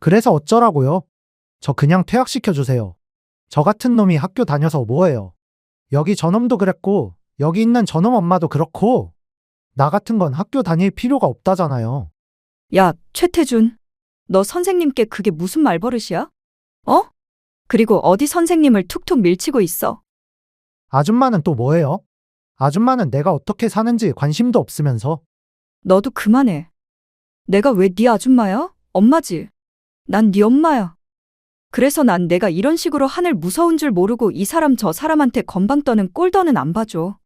그래서 어쩌라고요? 저 그냥 퇴학시켜주세요. 저 같은 놈이 학교 다녀서 뭐해요? 여기 저놈도 그랬고, 여기 있는 저놈 엄마도 그렇고, 나 같은 건 학교 다닐 필요가 없다잖아요. 야, 최태준. 너 선생님께 그게 무슨 말버릇이야? 어? 그리고 어디 선생님을 툭툭 밀치고 있어? 아줌마는 또 뭐해요? 아줌마는 내가 어떻게 사는지 관심도 없으면서. 너도 그만해. 내가 왜 네 아줌마야? 엄마지. 난 네 엄마야. 그래서 난 내가 이런 식으로 하늘 무서운 줄 모르고 이 사람 저 사람한테 건방 떠는 꼴더는 안 봐줘.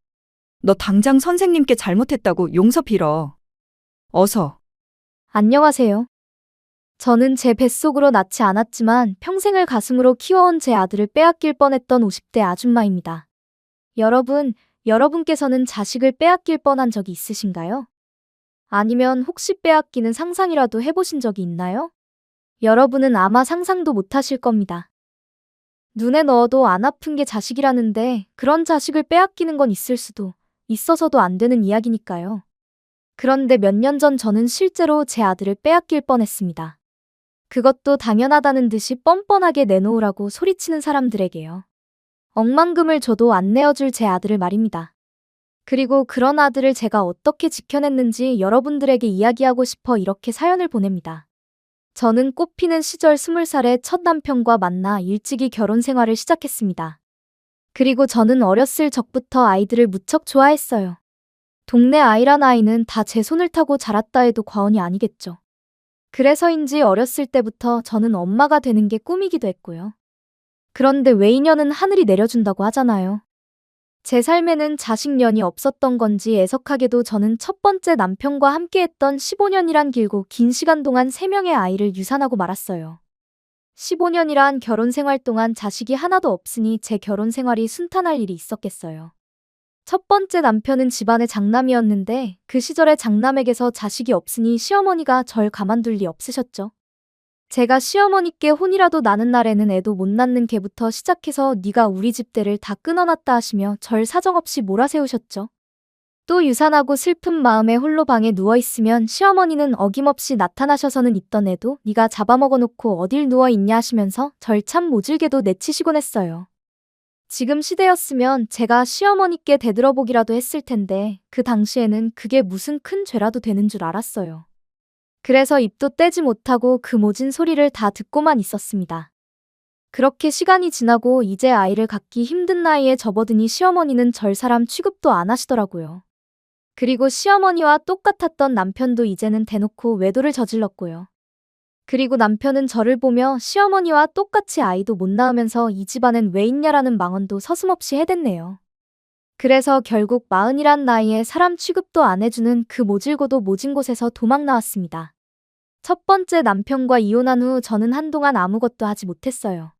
너 당장 선생님께 잘못했다고 용서 빌어. 어서. 안녕하세요. 저는 제 뱃속으로 낳지 않았지만 평생을 가슴으로 키워온 제 아들을 빼앗길 뻔했던 50대 아줌마입니다. 여러분께서는 자식을 빼앗길 뻔한 적이 있으신가요? 아니면 혹시 빼앗기는 상상이라도 해보신 적이 있나요? 여러분은 아마 상상도 못하실 겁니다. 눈에 넣어도 안 아픈 게 자식이라는데 그런 자식을 빼앗기는 건 있을 수도, 있어서도 안 되는 이야기니까요. 그런데 몇 년 전 저는 실제로 제 아들을 빼앗길 뻔했습니다. 그것도 당연하다는 듯이 뻔뻔하게 내놓으라고 소리치는 사람들에게요. 억만금을 줘도 안 내어줄 제 아들을 말입니다. 그리고 그런 아들을 제가 어떻게 지켜냈는지 여러분들에게 이야기하고 싶어 이렇게 사연을 보냅니다. 저는 꽃피는 시절 20살에 첫 남편과 만나 일찍이 결혼 생활을 시작했습니다. 그리고 저는 어렸을 적부터 아이들을 무척 좋아했어요. 동네 아이란 아이는 다 제 손을 타고 자랐다 해도 과언이 아니겠죠. 그래서인지 어렸을 때부터 저는 엄마가 되는 게 꿈이기도 했고요. 그런데 왜 인연은 하늘이 내려준다고 하잖아요. 제 삶에는 자식년이 없었던 건지 애석하게도 저는 첫 번째 남편과 함께했던 15년이란 길고 긴 시간 동안 3명의 아이를 유산하고 말았어요. 15년이란 결혼 생활 동안 자식이 하나도 없으니 제 결혼 생활이 순탄할 일이 있었겠어요. 첫 번째 남편은 집안의 장남이었는데 그 시절에 장남에게서 자식이 없으니 시어머니가 절 가만둘 리 없으셨죠. 제가 시어머니께 혼이라도 나는 날에는 애도 못 낳는 개부터 시작해서 네가 우리 집대를 다 끊어놨다 하시며 절 사정없이 몰아세우셨죠. 또 유산하고 슬픈 마음에 홀로 방에 누워있으면 시어머니는 어김없이 나타나셔서는 있던 애도 네가 잡아먹어놓고 어딜 누워있냐 하시면서 절 참 모질게도 내치시곤 했어요. 지금 시대였으면 제가 시어머니께 대들어보기라도 했을 텐데 그 당시에는 그게 무슨 큰 죄라도 되는 줄 알았어요. 그래서 입도 떼지 못하고 그 모진 소리를 다 듣고만 있었습니다. 그렇게 시간이 지나고 이제 아이를 갖기 힘든 나이에 접어드니 시어머니는 절 사람 취급도 안 하시더라고요. 그리고 시어머니와 똑같았던 남편도 이제는 대놓고 외도를 저질렀고요. 그리고 남편은 저를 보며 시어머니와 똑같이 아이도 못 낳으면서 이 집안엔 왜 있냐라는 망언도 서슴없이 해댔네요. 그래서 결국 40이란 나이에 사람 취급도 안 해주는 그 모질고도 모진 곳에서 도망 나왔습니다. 첫 번째 남편과 이혼한 후 저는 한동안 아무것도 하지 못했어요.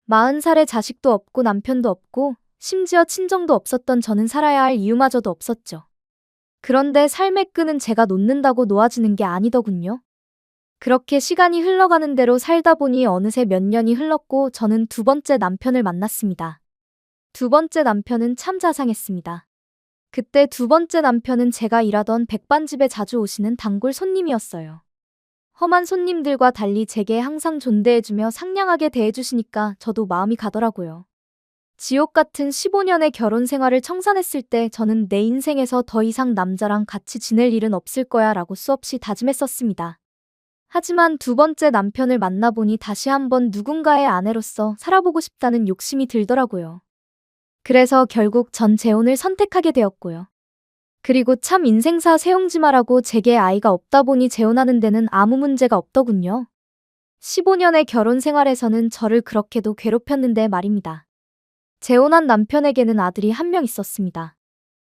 40살에 자식도 없고 남편도 없고 심지어 친정도 없었던 저는 살아야 할 이유마저도 없었죠. 그런데 삶의 끈은 제가 놓는다고 놓아지는 게 아니더군요. 그렇게 시간이 흘러가는 대로 살다 보니 어느새 몇 년이 흘렀고 저는 두 번째 남편을 만났습니다. 두 번째 남편은 참 자상했습니다. 그때 두 번째 남편은 제가 일하던 백반집에 자주 오시는 단골 손님이었어요. 험한 손님들과 달리 제게 항상 존대해주며 상냥하게 대해주시니까 저도 마음이 가더라고요. 지옥 같은 15년의 결혼 생활을 청산했을 때 저는 내 인생에서 더 이상 남자랑 같이 지낼 일은 없을 거야 라고 수없이 다짐했었습니다. 하지만 두 번째 남편을 만나보니 다시 한번 누군가의 아내로서 살아보고 싶다는 욕심이 들더라고요. 그래서 결국 전 재혼을 선택하게 되었고요. 그리고 참 인생사 세옹지마라고 제게 아이가 없다 보니 재혼하는 데는 아무 문제가 없더군요. 15년의 결혼 생활에서는 저를 그렇게도 괴롭혔는데 말입니다. 재혼한 남편에게는 아들이 한 명 있었습니다.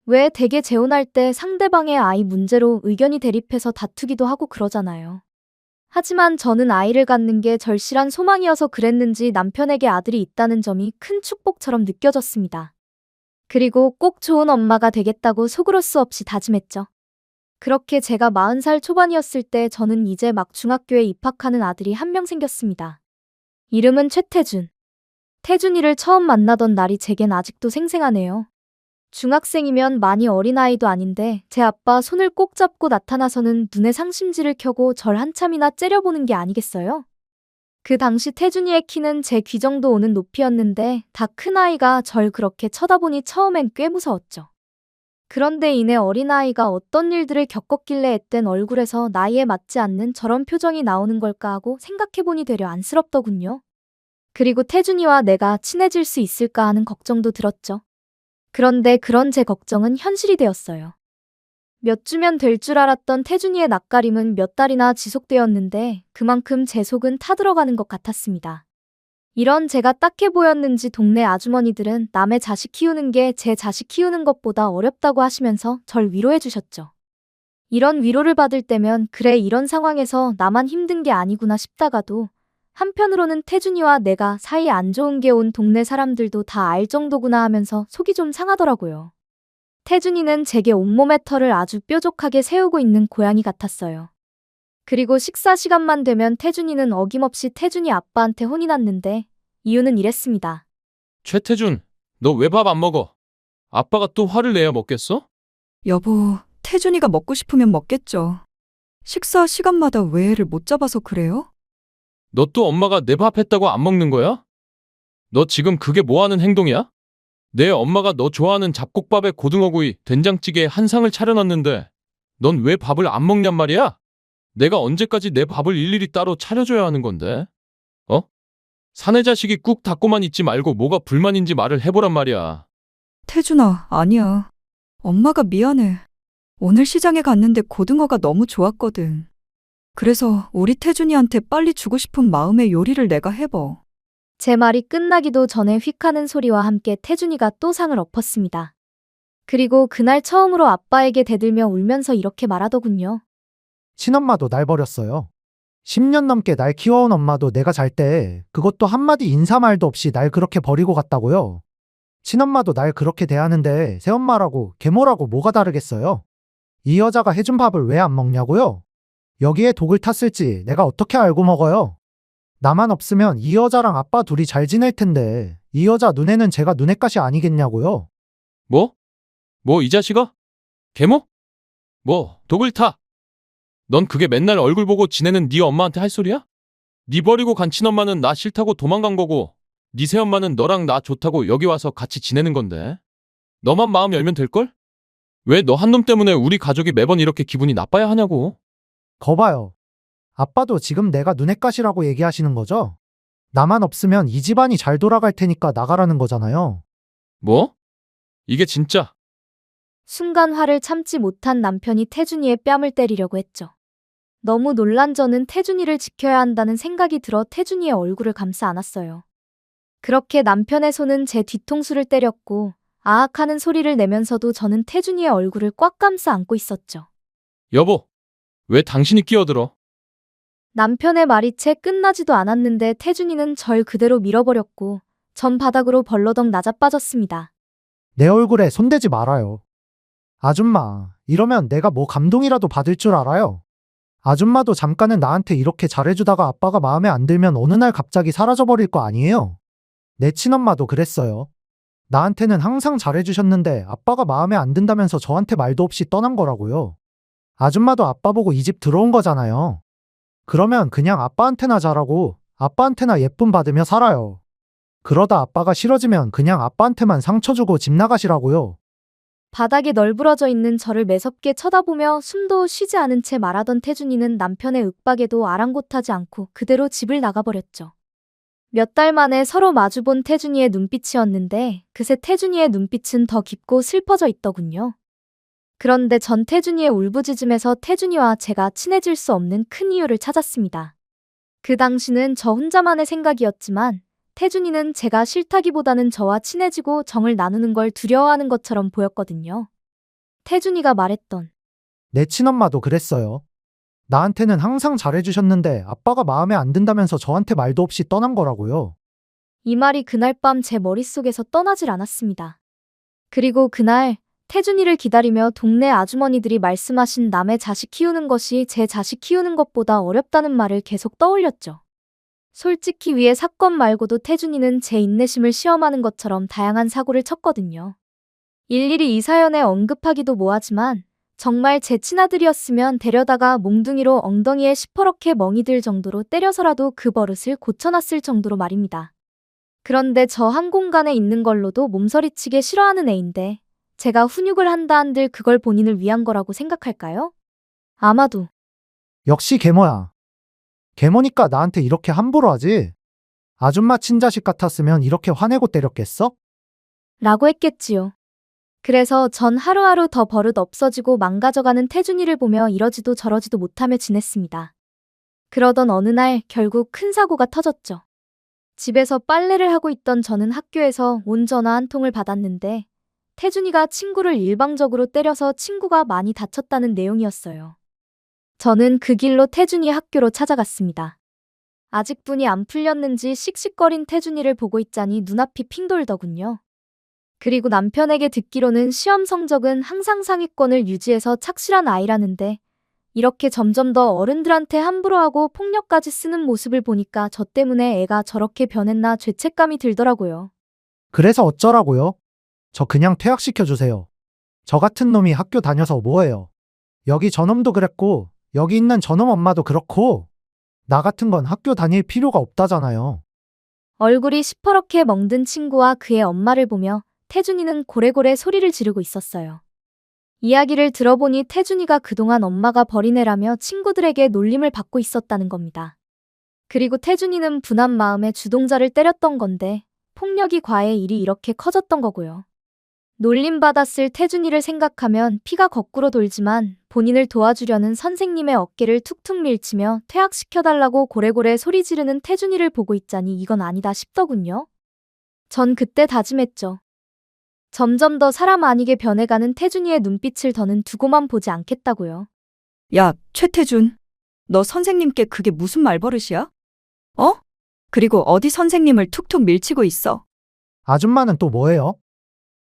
왜 대개 재혼할 때 상대방의 아이 문제로 의견이 대립해서 다투기도 하고 그러잖아요. 하지만 저는 아이를 갖는 게 절실한 소망이어서 그랬는지 남편에게 아들이 있다는 점이 큰 축복처럼 느껴졌습니다. 그리고 꼭 좋은 엄마가 되겠다고 속으로 수없이 다짐했죠. 그렇게 제가 40살 초반이었을 때 저는 이제 막 중학교에 입학하는 아들이 한 명 생겼습니다. 이름은 최태준. 태준이를 처음 만나던 날이 제겐 아직도 생생하네요. 중학생이면 많이 어린아이도 아닌데 제 아빠 손을 꼭 잡고 나타나서는 눈에 상심지를 켜고 절 한참이나 째려보는 게 아니겠어요? 그 당시 태준이의 키는 제 귀 정도 오는 높이였는데 다 큰 아이가 절 그렇게 쳐다보니 처음엔 꽤 무서웠죠. 그런데 이내 어린아이가 어떤 일들을 겪었길래 앳된 얼굴에서 나이에 맞지 않는 저런 표정이 나오는 걸까 하고 생각해보니 되려 안쓰럽더군요. 그리고 태준이와 내가 친해질 수 있을까 하는 걱정도 들었죠. 그런데 그런 제 걱정은 현실이 되었어요. 몇 주면 될 줄 알았던 태준이의 낯가림은 몇 달이나 지속되었는데 그만큼 제 속은 타들어가는 것 같았습니다. 이런 제가 딱해 보였는지 동네 아주머니들은 남의 자식 키우는 게 제 자식 키우는 것보다 어렵다고 하시면서 절 위로해 주셨죠. 이런 위로를 받을 때면 그래 이런 상황에서 나만 힘든 게 아니구나 싶다가도 한편으로는 태준이와 내가 사이 안 좋은 게 온 동네 사람들도 다 알 정도구나 하면서 속이 좀 상하더라고요. 태준이는 제게 온몸의 털을 아주 뾰족하게 세우고 있는 고양이 같았어요. 그리고 식사 시간만 되면 태준이는 어김없이 태준이 아빠한테 혼이 났는데 이유는 이랬습니다. 최태준, 너 왜 밥 안 먹어? 아빠가 또 화를 내야 먹겠어? 여보, 태준이가 먹고 싶으면 먹겠죠. 식사 시간마다 왜 애를 못 잡아서 그래요? 너 또 엄마가 내 밥 했다고 안 먹는 거야? 너 지금 그게 뭐 하는 행동이야? 내 엄마가 너 좋아하는 잡곡밥에 고등어구이, 된장찌개에 한 상을 차려놨는데 넌 왜 밥을 안 먹냔 말이야? 내가 언제까지 내 밥을 일일이 따로 차려줘야 하는 건데? 어? 사내 자식이 꾹 닫고만 있지 말고 뭐가 불만인지 말을 해보란 말이야. 태준아, 아니야. 엄마가 미안해. 오늘 시장에 갔는데 고등어가 너무 좋았거든. 그래서 우리 태준이한테 빨리 주고 싶은 마음에 요리를 내가 해봐. 제 말이 끝나기도 전에 휙 하는 소리와 함께 태준이가 또 상을 엎었습니다. 그리고 그날 처음으로 아빠에게 대들며 울면서 이렇게 말하더군요. 친엄마도 날 버렸어요. 10년 넘게 날 키워온 엄마도 내가 잘 때 그것도 한마디 인사말도 없이 날 그렇게 버리고 갔다고요. 친엄마도 날 그렇게 대하는데 새엄마라고 계모라고 뭐가 다르겠어요? 이 여자가 해준 밥을 왜 안 먹냐고요? 여기에 독을 탔을지 내가 어떻게 알고 먹어요? 나만 없으면 이 여자랑 아빠 둘이 잘 지낼 텐데 이 여자 눈에는 제가 눈엣가시 아니겠냐고요? 뭐? 뭐 이 자식아? 계모? 뭐 독을 타? 넌 그게 맨날 얼굴 보고 지내는 네 엄마한테 할 소리야? 네 버리고 간 친엄마는 나 싫다고 도망간 거고 네 새엄마는 너랑 나 좋다고 여기 와서 같이 지내는 건데 너만 마음 열면 될걸? 왜 너 한 놈 때문에 우리 가족이 매번 이렇게 기분이 나빠야 하냐고. 거봐요. 아빠도 지금 내가 눈엣가시라고 얘기하시는 거죠? 나만 없으면 이 집안이 잘 돌아갈 테니까 나가라는 거잖아요. 뭐? 이게 진짜 순간 화를 참지 못한 남편이 태준이의 뺨을 때리려고 했죠. 너무 놀란 저는 태준이를 지켜야 한다는 생각이 들어 태준이의 얼굴을 감싸 안았어요. 그렇게 남편의 손은 제 뒤통수를 때렸고 아악하는 소리를 내면서도 저는 태준이의 얼굴을 꽉 감싸 안고 있었죠. 여보, 왜 당신이 끼어들어? 남편의 말이 채 끝나지도 않았는데 태준이는 절 그대로 밀어버렸고 전 바닥으로 벌러덩 낮아빠졌습니다. 내 얼굴에 손대지 말아요. 아줌마, 이러면 내가 뭐 감동이라도 받을 줄 알아요? 아줌마도 잠깐은 나한테 이렇게 잘해주다가 아빠가 마음에 안 들면 어느 날 갑자기 사라져버릴 거 아니에요? 내 친엄마도 그랬어요. 나한테는 항상 잘해주셨는데 아빠가 마음에 안 든다면서 저한테 말도 없이 떠난 거라고요. 아줌마도 아빠 보고 이 집 들어온 거잖아요. 그러면 그냥 아빠한테나 잘하고 아빠한테나 예쁨 받으며 살아요. 그러다 아빠가 싫어지면 그냥 아빠한테만 상처 주고 집 나가시라고요. 바닥에 널브러져 있는 저를 매섭게 쳐다보며 숨도 쉬지 않은 채 말하던 태준이는 남편의 윽박에도 아랑곳하지 않고 그대로 집을 나가버렸죠. 몇 달 만에 서로 마주본 태준이의 눈빛이었는데 그새 태준이의 눈빛은 더 깊고 슬퍼져 있더군요. 그런데 전 태준이의 울부짖음에서 태준이와 제가 친해질 수 없는 큰 이유를 찾았습니다. 그 당시는 저 혼자만의 생각이었지만 태준이는 제가 싫다기보다는 저와 친해지고 정을 나누는 걸 두려워하는 것처럼 보였거든요. 태준이가 말했던 내 친엄마도 그랬어요. 나한테는 항상 잘해주셨는데 아빠가 마음에 안 든다면서 저한테 말도 없이 떠난 거라고요. 이 말이 그날 밤 제 머릿속에서 떠나질 않았습니다. 그리고 그날 태준이를 기다리며 동네 아주머니들이 말씀하신 남의 자식 키우는 것이 제 자식 키우는 것보다 어렵다는 말을 계속 떠올렸죠. 솔직히 위의 사건 말고도 태준이는 제 인내심을 시험하는 것처럼 다양한 사고를 쳤거든요. 일일이 이 사연에 언급하기도 뭐하지만 정말 제 친아들이었으면 데려다가 몽둥이로 엉덩이에 시퍼렇게 멍이 들 정도로 때려서라도 그 버릇을 고쳐놨을 정도로 말입니다. 그런데 저 한 공간에 있는 걸로도 몸서리치게 싫어하는 애인데 제가 훈육을 한다 한들 그걸 본인을 위한 거라고 생각할까요? 아마도. 역시 계모야. 계모니까 나한테 이렇게 함부로 하지? 아줌마 친자식 같았으면 이렇게 화내고 때렸겠어? 라고 했겠지요. 그래서 전 하루하루 더 버릇 없어지고 망가져가는 태준이를 보며 이러지도 저러지도 못하며 지냈습니다. 그러던 어느 날 결국 큰 사고가 터졌죠. 집에서 빨래를 하고 있던 저는 학교에서 온 전화 한 통을 받았는데 태준이가 친구를 일방적으로 때려서 친구가 많이 다쳤다는 내용이었어요. 저는 그 길로 태준이 학교로 찾아갔습니다. 아직 분이 안 풀렸는지 씩씩거린 태준이를 보고 있자니 눈앞이 핑 돌더군요. 그리고 남편에게 듣기로는 시험 성적은 항상 상위권을 유지해서 착실한 아이라는데 이렇게 점점 더 어른들한테 함부로 하고 폭력까지 쓰는 모습을 보니까 저 때문에 애가 저렇게 변했나 죄책감이 들더라고요. 그래서 어쩌라고요? 저 그냥 퇴학시켜주세요. 저 같은 놈이 학교 다녀서 뭐해요? 여기 저놈도 그랬고, 여기 있는 저놈 엄마도 그렇고, 나 같은 건 학교 다닐 필요가 없다잖아요. 얼굴이 시퍼렇게 멍든 친구와 그의 엄마를 보며 태준이는 고래고래 소리를 지르고 있었어요. 이야기를 들어보니 태준이가 그동안 엄마가 버린 애라며 친구들에게 놀림을 받고 있었다는 겁니다. 그리고 태준이는 분한 마음에 주동자를 때렸던 건데 폭력이 과해 일이 이렇게 커졌던 거고요. 놀림받았을 태준이를 생각하면 피가 거꾸로 돌지만 본인을 도와주려는 선생님의 어깨를 툭툭 밀치며 퇴학시켜달라고 고래고래 소리 지르는 태준이를 보고 있자니 이건 아니다 싶더군요. 전 그때 다짐했죠. 점점 더 사람 아니게 변해가는 태준이의 눈빛을 더는 두고만 보지 않겠다고요. 야, 최태준. 너 선생님께 그게 무슨 말버릇이야? 어? 그리고 어디 선생님을 툭툭 밀치고 있어? 아줌마는 또 뭐예요?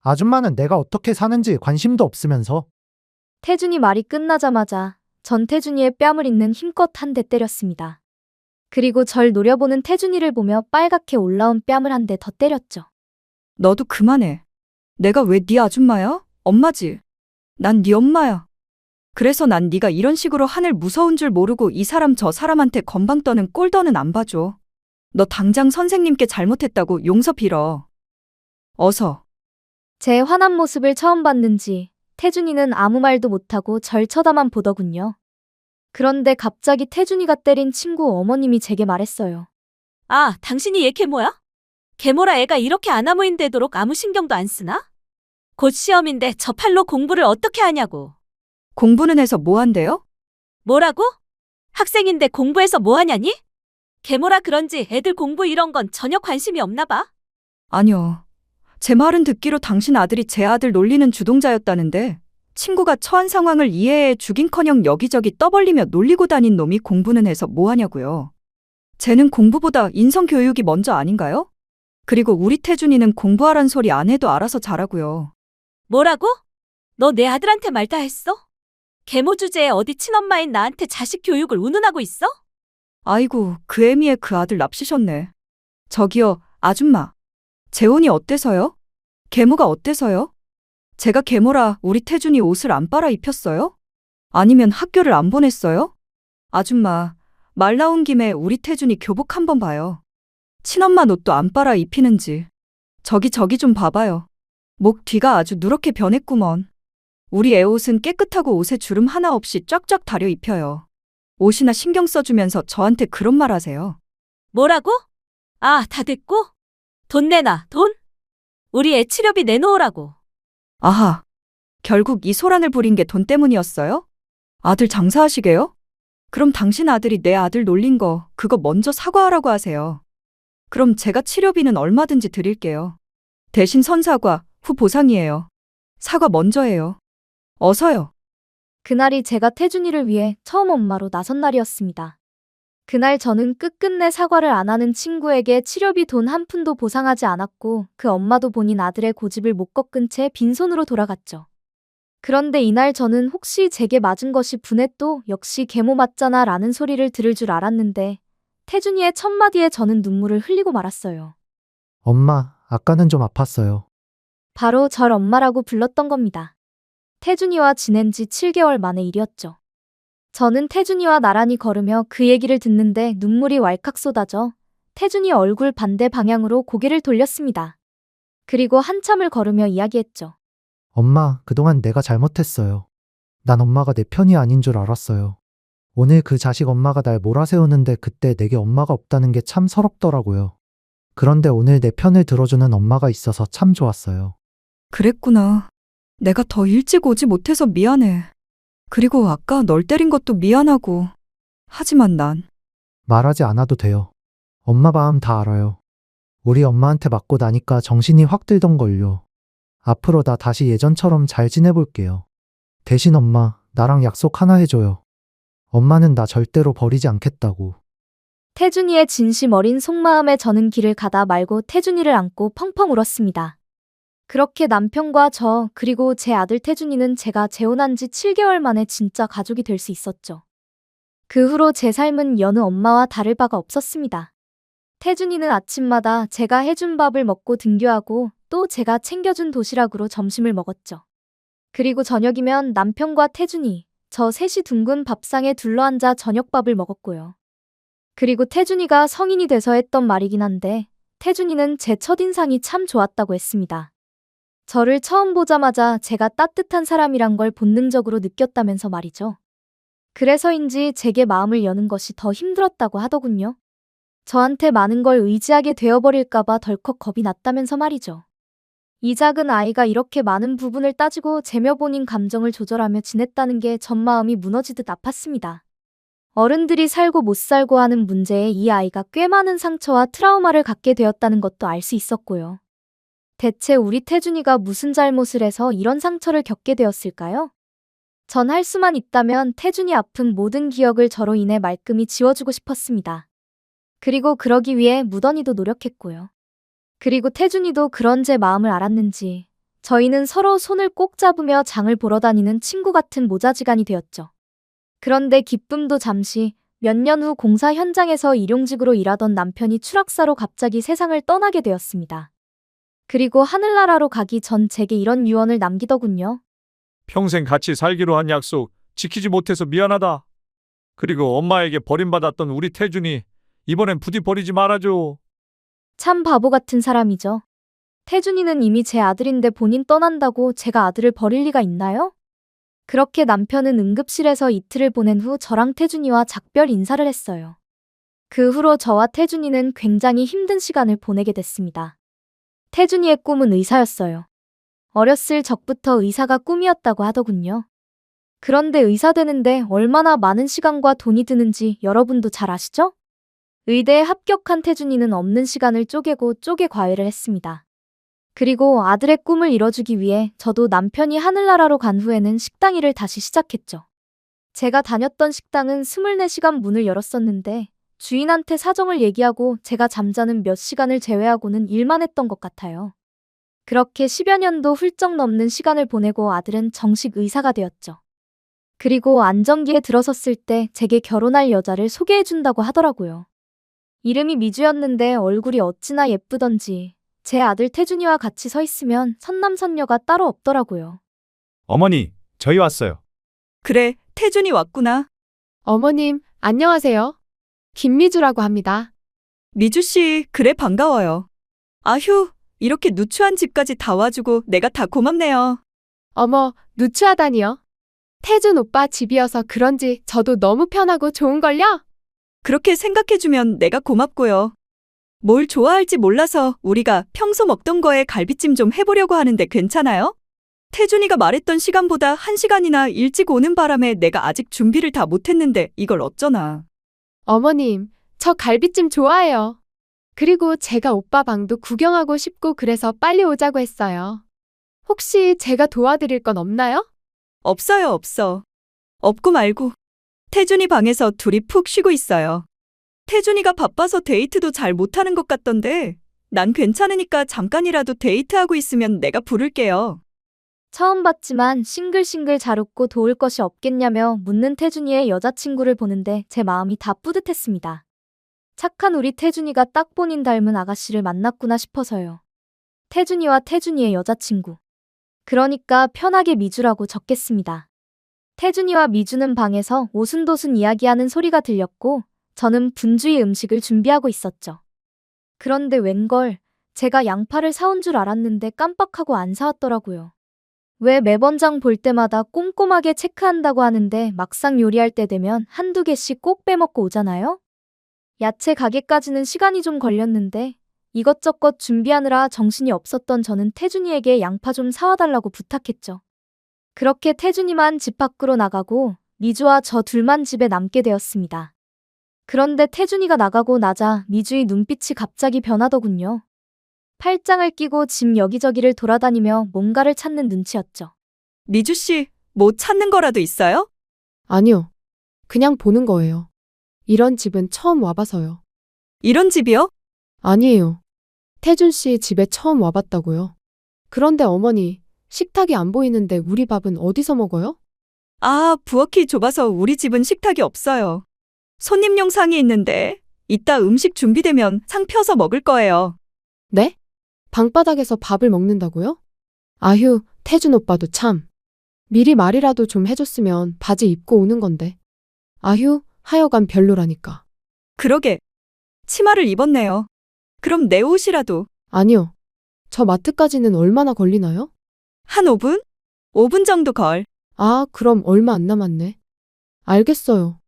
아줌마는 내가 어떻게 사는지 관심도 없으면서. 태준이 말이 끝나자마자 전 태준이의 뺨을 잇는 힘껏 한 대 때렸습니다. 그리고 절 노려보는 태준이를 보며 빨갛게 올라온 뺨을 한 대 더 때렸죠. 너도 그만해. 내가 왜 네 아줌마야? 엄마지. 난 네 엄마야. 그래서 난 네가 이런 식으로 하늘 무서운 줄 모르고 이 사람 저 사람한테 건방 떠는 꼴더는 안 봐줘. 너 당장 선생님께 잘못했다고 용서 빌어. 어서. 제 화난 모습을 처음 봤는지 태준이는 아무 말도 못하고 절 쳐다만 보더군요. 그런데 갑자기 태준이가 때린 친구 어머님이 제게 말했어요. 아, 당신이 얘 계모야? 계모라 애가 이렇게 아나무인 되도록 아무 신경도 안 쓰나? 곧 시험인데 저 팔로 공부를 어떻게 하냐고. 공부는 해서 뭐 한대요? 뭐라고? 학생인데 공부해서 뭐 하냐니? 계모라 그런지 애들 공부 이런 건 전혀 관심이 없나 봐. 아니요. 제 말은 듣기로 당신 아들이 제 아들 놀리는 주동자였다는데 친구가 처한 상황을 이해해 주긴커녕 여기저기 떠벌리며 놀리고 다닌 놈이 공부는 해서 뭐 하냐고요. 쟤는 공부보다 인성교육이 먼저 아닌가요? 그리고 우리 태준이는 공부하란 소리 안 해도 알아서 잘하고요. 뭐라고? 너 내 아들한테 말 다 했어? 계모 주제에 어디 친엄마인 나한테 자식 교육을 운운하고 있어? 아이고, 그 애미의 그 아들 납치셨네. 저기요, 아줌마. 재혼이 어때서요? 계모가 어때서요? 제가 계모라 우리 태준이 옷을 안 빨아 입혔어요? 아니면 학교를 안 보냈어요? 아줌마, 말 나온 김에 우리 태준이 교복 한번 봐요. 친엄마 옷도 안 빨아 입히는지. 저기 좀 봐봐요. 목 뒤가 아주 누렇게 변했구먼. 우리 애 옷은 깨끗하고 옷에 주름 하나 없이 쫙쫙 다려 입혀요. 옷이나 신경 써주면서 저한테 그런 말 하세요. 뭐라고? 아, 다 됐고? 돈 내놔, 돈? 우리 애 치료비 내놓으라고. 아하, 결국 이 소란을 부린 게 돈 때문이었어요? 아들 장사하시게요? 그럼 당신 아들이 내 아들 놀린 거 그거 먼저 사과하라고 하세요. 그럼 제가 치료비는 얼마든지 드릴게요. 대신 선사과, 후 보상이에요. 사과 먼저 해요. 어서요. 그날이 제가 태준이를 위해 처음 엄마로 나선 날이었습니다. 그날 저는 끝끝내 사과를 안 하는 친구에게 치료비 돈 한 푼도 보상하지 않았고 그 엄마도 본인 아들의 고집을 못 꺾은 채 빈손으로 돌아갔죠. 그런데 이날 저는 혹시 제게 맞은 것이 분했도 역시 계모 맞잖아 라는 소리를 들을 줄 알았는데 태준이의 첫 마디에 저는 눈물을 흘리고 말았어요. 엄마, 아까는 좀 아팠어요. 바로 절 엄마라고 불렀던 겁니다. 태준이와 지낸 지 7개월 만의 일이었죠. 저는 태준이와 나란히 걸으며 그 얘기를 듣는데 눈물이 왈칵 쏟아져 태준이 얼굴 반대 방향으로 고개를 돌렸습니다. 그리고 한참을 걸으며 이야기했죠. 엄마, 그동안 내가 잘못했어요. 난 엄마가 내 편이 아닌 줄 알았어요. 오늘 그 자식 엄마가 날 몰아세우는데 그때 내게 엄마가 없다는 게 참 서럽더라고요. 그런데 오늘 내 편을 들어주는 엄마가 있어서 참 좋았어요. 그랬구나. 내가 더 일찍 오지 못해서 미안해. 그리고 아까 널 때린 것도 미안하고. 하지만 난 말하지 않아도 돼요. 엄마 마음 다 알아요. 우리 엄마한테 맞고 나니까 정신이 확 들던걸요. 앞으로 나 다시 예전처럼 잘 지내볼게요. 대신 엄마, 나랑 약속 하나 해줘요. 엄마는 나 절대로 버리지 않겠다고. 태준이의 진심 어린 속마음에 저는 길을 가다 말고 태준이를 안고 펑펑 울었습니다. 그렇게 남편과 저, 그리고 제 아들 태준이는 제가 재혼한 지 7개월 만에 진짜 가족이 될 수 있었죠. 그 후로 제 삶은 여느 엄마와 다를 바가 없었습니다. 태준이는 아침마다 제가 해준 밥을 먹고 등교하고 또 제가 챙겨준 도시락으로 점심을 먹었죠. 그리고 저녁이면 남편과 태준이, 저 셋이 둥근 밥상에 둘러앉아 저녁밥을 먹었고요. 그리고 태준이가 성인이 돼서 했던 말이긴 한데 태준이는 제 첫인상이 참 좋았다고 했습니다. 저를 처음 보자마자 제가 따뜻한 사람이란 걸 본능적으로 느꼈다면서 말이죠. 그래서인지 제게 마음을 여는 것이 더 힘들었다고 하더군요. 저한테 많은 걸 의지하게 되어버릴까봐 덜컥 겁이 났다면서 말이죠. 이 작은 아이가 이렇게 많은 부분을 따지고 재며 본인 감정을 조절하며 지냈다는 게 전 마음이 무너지듯 아팠습니다. 어른들이 살고 못 살고 하는 문제에 이 아이가 꽤 많은 상처와 트라우마를 갖게 되었다는 것도 알 수 있었고요. 대체 우리 태준이가 무슨 잘못을 해서 이런 상처를 겪게 되었을까요? 전 할 수만 있다면 태준이 아픈 모든 기억을 저로 인해 말끔히 지워주고 싶었습니다. 그리고 그러기 위해 무던히도 노력했고요. 그리고 태준이도 그런 제 마음을 알았는지 저희는 서로 손을 꼭 잡으며 장을 보러 다니는 친구 같은 모자지간이 되었죠. 그런데 기쁨도 잠시 몇 년 후 공사 현장에서 일용직으로 일하던 남편이 추락사로 갑자기 세상을 떠나게 되었습니다. 그리고 하늘나라로 가기 전 제게 이런 유언을 남기더군요. 평생 같이 살기로 한 약속 지키지 못해서 미안하다. 그리고 엄마에게 버림받았던 우리 태준이 이번엔 부디 버리지 말아줘. 참 바보 같은 사람이죠. 태준이는 이미 제 아들인데 본인 떠난다고 제가 아들을 버릴 리가 있나요? 그렇게 남편은 응급실에서 이틀을 보낸 후 저랑 태준이와 작별 인사를 했어요. 그 후로 저와 태준이는 굉장히 힘든 시간을 보내게 됐습니다. 태준이의 꿈은 의사였어요. 어렸을 적부터 의사가 꿈이었다고 하더군요. 그런데 의사 되는데 얼마나 많은 시간과 돈이 드는지 여러분도 잘 아시죠? 의대에 합격한 태준이는 없는 시간을 쪼개고 쪼개 과외를 했습니다. 그리고 아들의 꿈을 이뤄주기 위해 저도 남편이 하늘나라로 간 후에는 식당 일을 다시 시작했죠. 제가 다녔던 식당은 24시간 문을 열었었는데 주인한테 사정을 얘기하고 제가 잠자는 몇 시간을 제외하고는 일만 했던 것 같아요. 그렇게 10여 년도 훌쩍 넘는 시간을 보내고 아들은 정식 의사가 되었죠. 그리고 안정기에 들어섰을 때 제게 결혼할 여자를 소개해준다고 하더라고요. 이름이 미주였는데 얼굴이 어찌나 예쁘던지 제 아들 태준이와 같이 서 있으면 선남선녀가 따로 없더라고요. 어머니, 저희 왔어요. 그래, 태준이 왔구나. 어머님, 안녕하세요. 김미주라고 합니다. 미주 씨, 그래 반가워요. 아휴, 이렇게 누추한 집까지 다 와주고 내가 다 고맙네요. 어머, 누추하다니요? 태준 오빠 집이어서 그런지 저도 너무 편하고 좋은걸요? 그렇게 생각해주면 내가 고맙고요. 뭘 좋아할지 몰라서 우리가 평소 먹던 거에 갈비찜 좀 해보려고 하는데 괜찮아요? 태준이가 말했던 시간보다 1시간이나 일찍 오는 바람에 내가 아직 준비를 다 못했는데 이걸 어쩌나. 어머님, 저 갈비찜 좋아해요. 그리고 제가 오빠 방도 구경하고 싶고 그래서 빨리 오자고 했어요. 혹시 제가 도와드릴 건 없나요? 없어요, 없어. 없고 말고. 태준이 방에서 둘이 푹 쉬고 있어요. 태준이가 바빠서 데이트도 잘 못하는 것 같던데 난 괜찮으니까 잠깐이라도 데이트하고 있으면 내가 부를게요. 처음 봤지만 싱글싱글 잘 웃고 도울 것이 없겠냐며 묻는 태준이의 여자친구를 보는데 제 마음이 다 뿌듯했습니다. 착한 우리 태준이가 딱 본인 닮은 아가씨를 만났구나 싶어서요. 태준이와 태준이의 여자친구. 그러니까 편하게 미주라고 적겠습니다. 태준이와 미주는 방에서 오순도순 이야기하는 소리가 들렸고 저는 분주히 음식을 준비하고 있었죠. 그런데 웬걸 제가 양파를 사온 줄 알았는데 깜빡하고 안 사왔더라고요. 왜 매번 장 볼 때마다 꼼꼼하게 체크한다고 하는데 막상 요리할 때 되면 한두 개씩 꼭 빼먹고 오잖아요? 야채 가게까지는 시간이 좀 걸렸는데 이것저것 준비하느라 정신이 없었던 저는 태준이에게 양파 좀 사와달라고 부탁했죠. 그렇게 태준이만 집 밖으로 나가고 미주와 저 둘만 집에 남게 되었습니다. 그런데 태준이가 나가고 나자 미주의 눈빛이 갑자기 변하더군요. 팔짱을 끼고 집 여기저기를 돌아다니며 뭔가를 찾는 눈치였죠. 미주 씨, 뭐 찾는 거라도 있어요? 아니요. 그냥 보는 거예요. 이런 집은 처음 와봐서요. 이런 집이요? 아니에요. 태준 씨 집에 처음 와봤다고요. 그런데 어머니, 식탁이 안 보이는데 우리 밥은 어디서 먹어요? 아, 부엌이 좁아서 우리 집은 식탁이 없어요. 손님용 상이 있는데 이따 음식 준비되면 상 펴서 먹을 거예요. 네? 방바닥에서 밥을 먹는다고요? 아휴, 태준 오빠도 참. 미리 말이라도 좀 해줬으면 바지 입고 오는 건데. 아휴, 하여간 별로라니까. 그러게. 치마를 입었네요. 그럼 내 옷이라도. 아니요. 저 마트까지는 얼마나 걸리나요? 한 5분? 5분 정도 걸. 아, 그럼 얼마 안 남았네. 알겠어요.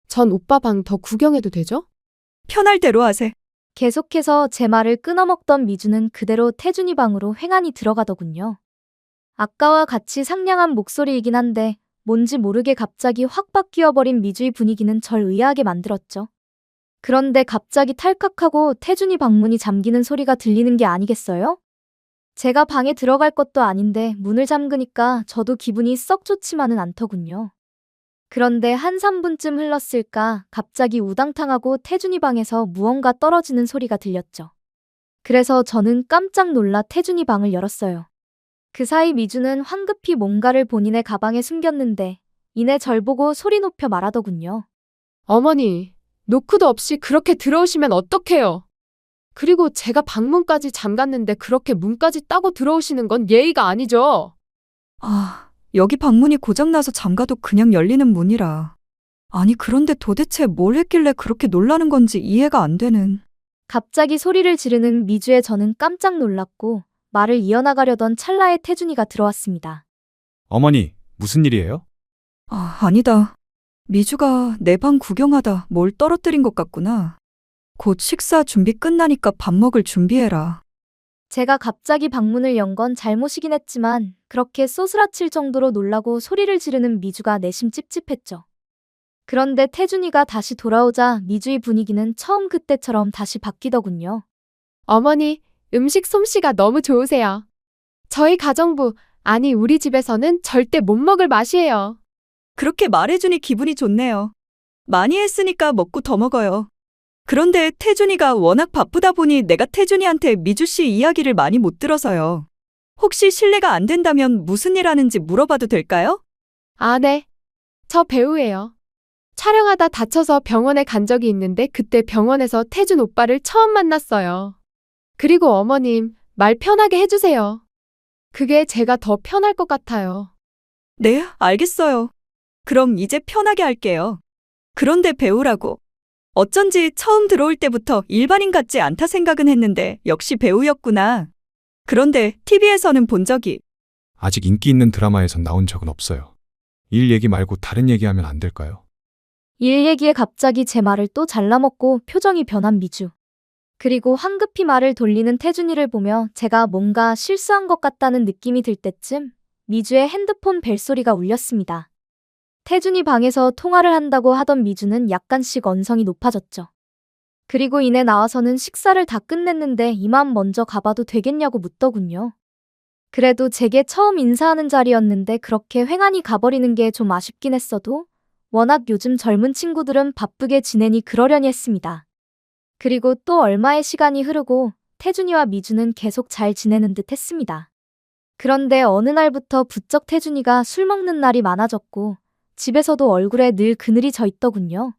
전 오빠 방 더 구경해도 되죠? 편할 대로 하세. 계속해서 제 말을 끊어먹던 미주는 그대로 태준이 방으로 횡하니 들어가더군요. 아까와 같이 상냥한 목소리이긴 한데 뭔지 모르게 갑자기 확 바뀌어버린 미주의 분위기는 절 의아하게 만들었죠. 그런데 갑자기 탈칵하고 태준이 방문이 잠기는 소리가 들리는 게 아니겠어요? 제가 방에 들어갈 것도 아닌데 문을 잠그니까 저도 기분이 썩 좋지만은 않더군요. 그런데 한 3분쯤 흘렀을까 갑자기 우당탕하고 태준이 방에서 무언가 떨어지는 소리가 들렸죠. 그래서 저는 깜짝 놀라 태준이 방을 열었어요. 그 사이 미주는 황급히 뭔가를 본인의 가방에 숨겼는데 이내 절 보고 소리 높여 말하더군요. 어머니, 노크도 없이 그렇게 들어오시면 어떡해요? 그리고 제가 방문까지 잠갔는데 그렇게 문까지 따고 들어오시는 건 예의가 아니죠? 아, 여기 방문이 고장나서 잠가도 그냥 열리는 문이라. 아니, 그런데 도대체 뭘 했길래 그렇게 놀라는 건지 이해가 안 되는. 갑자기 소리를 지르는 미주에 저는 깜짝 놀랐고 말을 이어나가려던 찰나에 태준이가 들어왔습니다. 어머니, 무슨 일이에요? 아, 아니다. 미주가 내 방 구경하다 뭘 떨어뜨린 것 같구나. 곧 식사 준비 끝나니까 밥 먹을 준비해라. 제가 갑자기 방문을 연 건 잘못이긴 했지만 그렇게 쏘스라칠 정도로 놀라고 소리를 지르는 미주가 내심 찝찝했죠. 그런데 태준이가 다시 돌아오자 미주의 분위기는 처음 그때처럼 다시 바뀌더군요. 어머니, 음식 솜씨가 너무 좋으세요. 저희 가정부, 아니 우리 집에서는 절대 못 먹을 맛이에요. 그렇게 말해주니 기분이 좋네요. 많이 했으니까 먹고 더 먹어요. 그런데 태준이가 워낙 바쁘다 보니 내가 태준이한테 미주 씨 이야기를 많이 못 들어서요. 혹시 실례가 안 된다면 무슨 일 하는지 물어봐도 될까요? 아, 네. 저 배우예요. 촬영하다 다쳐서 병원에 간 적이 있는데 그때 병원에서 태준 오빠를 처음 만났어요. 그리고 어머님, 말 편하게 해주세요. 그게 제가 더 편할 것 같아요. 네, 알겠어요. 그럼 이제 편하게 할게요. 그런데 배우라고. 어쩐지 처음 들어올 때부터 일반인 같지 않다 생각은 했는데 역시 배우였구나. 그런데 TV에서는 본 적이. 아직 인기 있는 드라마에선 나온 적은 없어요. 일 얘기 말고 다른 얘기하면 안 될까요? 일 얘기에 갑자기 제 말을 또 잘라먹고 표정이 변한 미주. 그리고 황급히 말을 돌리는 태준이를 보며 제가 뭔가 실수한 것 같다는 느낌이 들 때쯤 미주의 핸드폰 벨소리가 울렸습니다. 태준이 방에서 통화를 한다고 하던 미주는 약간씩 언성이 높아졌죠. 그리고 이내 나와서는 식사를 다 끝냈는데 이만 먼저 가봐도 되겠냐고 묻더군요. 그래도 제게 처음 인사하는 자리였는데 그렇게 횡하니 가버리는 게 좀 아쉽긴 했어도 워낙 요즘 젊은 친구들은 바쁘게 지내니 그러려니 했습니다. 그리고 또 얼마의 시간이 흐르고 태준이와 미주는 계속 잘 지내는 듯 했습니다. 그런데 어느 날부터 부쩍 태준이가 술 먹는 날이 많아졌고 집에서도 얼굴에 늘 그늘이 져 있더군요.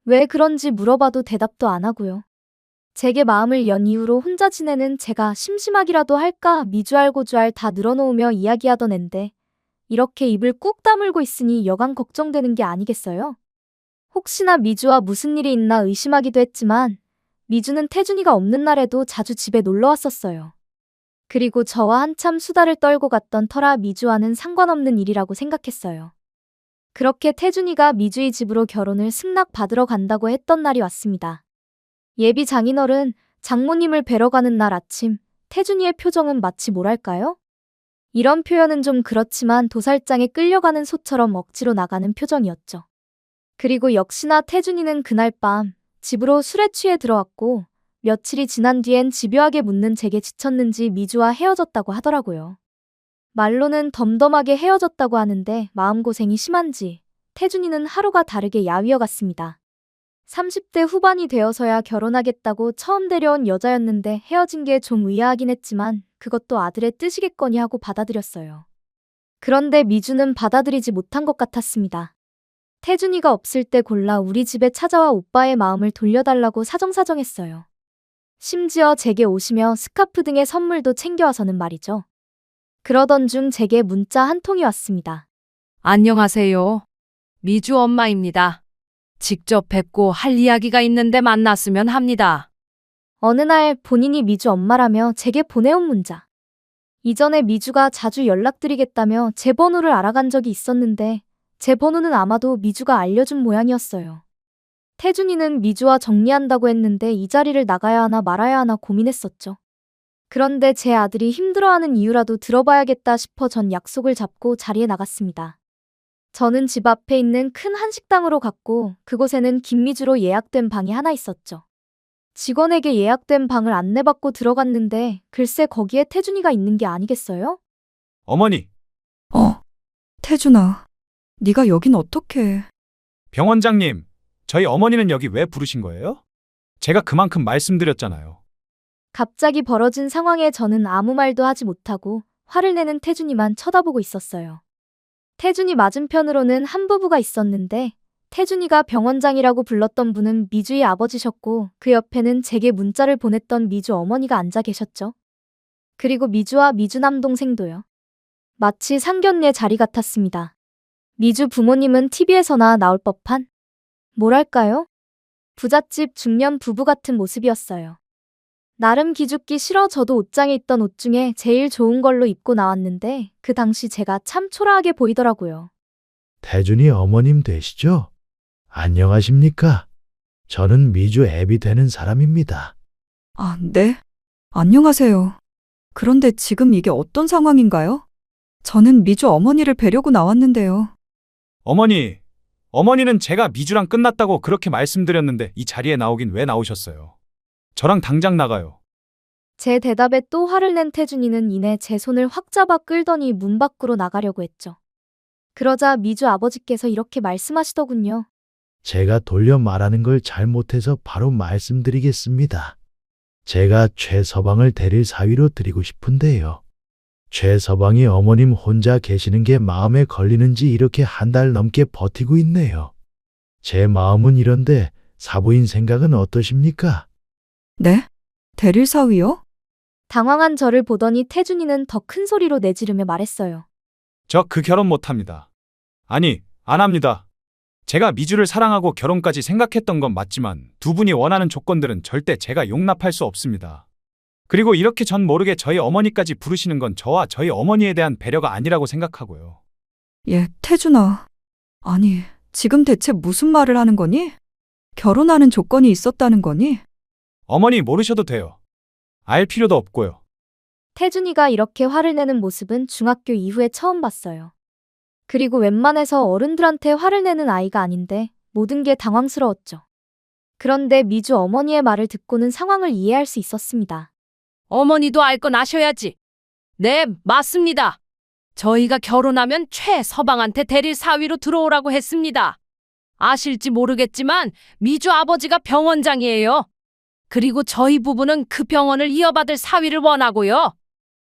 왜 그런지 물어봐도 대답도 안 하고요. 제게 마음을 연 이후로 혼자 지내는 제가 심심하기라도 할까 미주알 고주알 다 늘어놓으며 이야기하던 앤데 이렇게 입을 꾹 다물고 있으니 여간 걱정되는 게 아니겠어요? 혹시나 미주와 무슨 일이 있나 의심하기도 했지만 미주는 태준이가 없는 날에도 자주 집에 놀러 왔었어요. 그리고 저와 한참 수다를 떨고 갔던 터라 미주와는 상관없는 일이라고 생각했어요. 그렇게 태준이가 미주의 집으로 결혼을 승낙받으러 간다고 했던 날이 왔습니다. 예비 장인어른, 장모님을 뵈러 가는 날 아침, 태준이의 표정은 마치 뭐랄까요? 이런 표현은 좀 그렇지만 도살장에 끌려가는 소처럼 억지로 나가는 표정이었죠. 그리고 역시나 태준이는 그날 밤 집으로 술에 취해 들어왔고 며칠이 지난 뒤엔 집요하게 묻는 제게 지쳤는지 미주와 헤어졌다고 하더라고요. 말로는 덤덤하게 헤어졌다고 하는데 마음고생이 심한지 태준이는 하루가 다르게 야위어 갔습니다. 30대 후반이 되어서야 결혼하겠다고 처음 데려온 여자였는데 헤어진 게 좀 의아하긴 했지만 그것도 아들의 뜻이겠거니 하고 받아들였어요. 그런데 미주는 받아들이지 못한 것 같았습니다. 태준이가 없을 때 골라 우리 집에 찾아와 오빠의 마음을 돌려달라고 사정사정했어요. 심지어 제게 옷이며 스카프 등의 선물도 챙겨와서는 말이죠. 그러던 중 제게 문자 한 통이 왔습니다. 안녕하세요. 미주 엄마입니다. 직접 뵙고 할 이야기가 있는데 만났으면 합니다. 어느 날 본인이 미주 엄마라며 제게 보내온 문자. 이전에 미주가 자주 연락드리겠다며 제 번호를 알아간 적이 있었는데 제 번호는 아마도 미주가 알려준 모양이었어요. 태준이는 미주와 정리한다고 했는데 이 자리를 나가야 하나 말아야 하나 고민했었죠. 그런데 제 아들이 힘들어하는 이유라도 들어봐야겠다 싶어 전 약속을 잡고 자리에 나갔습니다. 저는 집 앞에 있는 큰 한식당으로 갔고 그곳에는 김미주로 예약된 방이 하나 있었죠. 직원에게 예약된 방을 안내받고 들어갔는데 글쎄 거기에 태준이가 있는 게 아니겠어요? 어머니, 태준아, 네가 여긴 어떻게? 병원장님, 저희 어머니는 여기 왜 부르신 거예요? 제가 그만큼 말씀드렸잖아요. 갑자기 벌어진 상황에 저는 아무 말도 하지 못하고 화를 내는 태준이만 쳐다보고 있었어요. 태준이 맞은편으로는 한 부부가 있었는데 태준이가 병원장이라고 불렀던 분은 미주의 아버지셨고 그 옆에는 제게 문자를 보냈던 미주 어머니가 앉아 계셨죠. 그리고 미주와 미주 남동생도요. 마치 상견례 자리 같았습니다. 미주 부모님은 TV에서나 나올 법한 뭐랄까요? 부잣집 중년 부부 같은 모습이었어요. 나름 기죽기 싫어 저도 옷장에 있던 옷 중에 제일 좋은 걸로 입고 나왔는데 그 당시 제가 참 초라하게 보이더라고요. 태준이 어머님 되시죠? 안녕하십니까? 저는 미주 애비 되는 사람입니다. 아, 네. 안녕하세요. 그런데 지금 이게 어떤 상황인가요? 저는 미주 어머니를 뵈려고 나왔는데요. 어머니는 제가 미주랑 끝났다고 그렇게 말씀드렸는데 이 자리에 나오긴 왜 나오셨어요? 저랑 당장 나가요. 제 대답에 또 화를 낸 태준이는 이내 제 손을 확 잡아 끌더니 문 밖으로 나가려고 했죠. 그러자 미주 아버지께서 이렇게 말씀하시더군요. 제가 돌려 말하는 걸 잘못해서 바로 말씀드리겠습니다. 제가 최서방을 데릴 사위로 드리고 싶은데요. 최서방이 어머님 혼자 계시는 게 마음에 걸리는지 이렇게 한 달 넘게 버티고 있네요. 제 마음은 이런데 사부인 생각은 어떠십니까? 네? 대릴 사위요? 당황한 저를 보더니 태준이는 더 큰 소리로 내지르며 말했어요. 저 그 결혼 못합니다. 아니, 안 합니다. 제가 미주를 사랑하고 결혼까지 생각했던 건 맞지만 두 분이 원하는 조건들은 절대 제가 용납할 수 없습니다. 그리고 이렇게 전 모르게 저희 어머니까지 부르시는 건 저와 저희 어머니에 대한 배려가 아니라고 생각하고요. 예, 태준아. 아니, 지금 대체 무슨 말을 하는 거니? 결혼하는 조건이 있었다는 거니? 어머니 모르셔도 돼요. 알 필요도 없고요. 태준이가 이렇게 화를 내는 모습은 중학교 이후에 처음 봤어요. 그리고 웬만해서 어른들한테 화를 내는 아이가 아닌데 모든 게 당황스러웠죠. 그런데 미주 어머니의 말을 듣고는 상황을 이해할 수 있었습니다. 어머니도 알 건 아셔야지. 네, 맞습니다. 저희가 결혼하면 최서방한테 대릴 사위로 들어오라고 했습니다. 아실지 모르겠지만 미주 아버지가 병원장이에요. 그리고 저희 부부는 그 병원을 이어받을 사위를 원하고요.